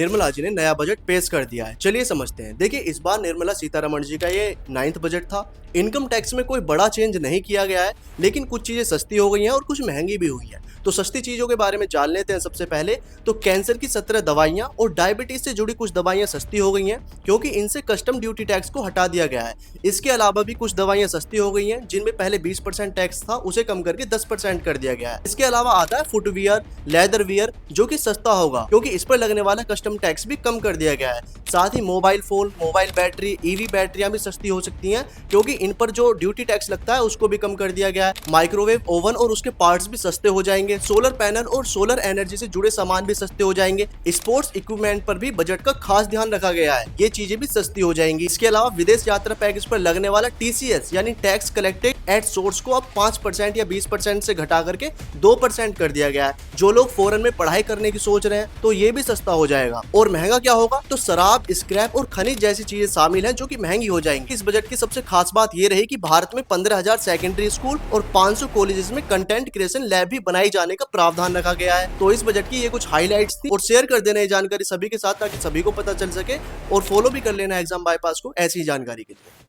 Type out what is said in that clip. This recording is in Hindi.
निर्मला जी ने नया बजट पेश कर दिया है। चलिए समझते हैं। देखिए, इस बार निर्मला सीतारमण जी का ये 9th बजट था। इनकम टैक्स में कोई बड़ा चेंज नहीं किया गया है, लेकिन कुछ चीजें सस्ती हो गई हैं और कुछ महंगी भी हुई हैं। तो सस्ती चीजों के बारे में जान लेते हैं। सबसे पहले तो कैंसर की 17 दवाइयां और डायबिटीज से जुड़ी कुछ दवाइयां सस्ती हो गई हैं, क्योंकि इनसे कस्टम ड्यूटी टैक्स को हटा दिया गया है। इसके अलावा भी कुछ दवाइयां सस्ती हो गई हैं, जिनमें पहले 20% टैक्स था, उसे कम करके 10% कर दिया गया है। इसके अलावा आता है फुटवियर, लेदर वियर, जो कि सस्ता होगा, क्योंकि इस पर लगने वाला कस्टम टैक्स भी कम कर दिया गया है। साथ ही mobile phone, mobile battery, EV बैटरियां भी सस्ती हो सकती हैं, क्योंकि इन पर जो ड्यूटी टैक्स लगता है उसको भी कम कर दिया गया है। माइक्रोवेव ओवन और उसके पार्ट्स भी सस्ते हो जाएंगे। सोलर पैनल और सोलर एनर्जी से जुड़े सामान भी सस्ते हो जाएंगे। स्पोर्ट्स इक्विपमेंट पर भी बजट का खास ध्यान रखा गया है, ये चीजें भी सस्ती हो जाएंगी। इसके अलावा विदेश यात्रा पैकेज पर लगने वाला TCS यानी टैक्स कलेक्टेड एट सोर्स को अब 5% या 20% से घटा करके 2% कर दिया गया है। जो लोग फॉरेन में पढ़ाई करने की सोच रहे हैं तो ये भी सस्ता हो जाएगा। और महंगा क्या होगा, तो शराब, स्क्रैप और खनिज जैसी चीजें शामिल हैं, जो कि महंगी हो जाएंगी। इस बजट की सबसे खास बात ये रही कि भारत में 15,000 सेकेंडरी स्कूल और 500 कॉलेजेस में कंटेंट क्रिएशन लैब भी बनाई जाने का प्रावधान रखा गया है। तो इस बजट की ये कुछ हाईलाइट्स थी, और शेयर कर देना ये जानकारी सभी के साथ, ताकि सभी को पता चल सके। और फॉलो भी कर लेना एग्जाम बाईपास को ऐसी जानकारी के लिए।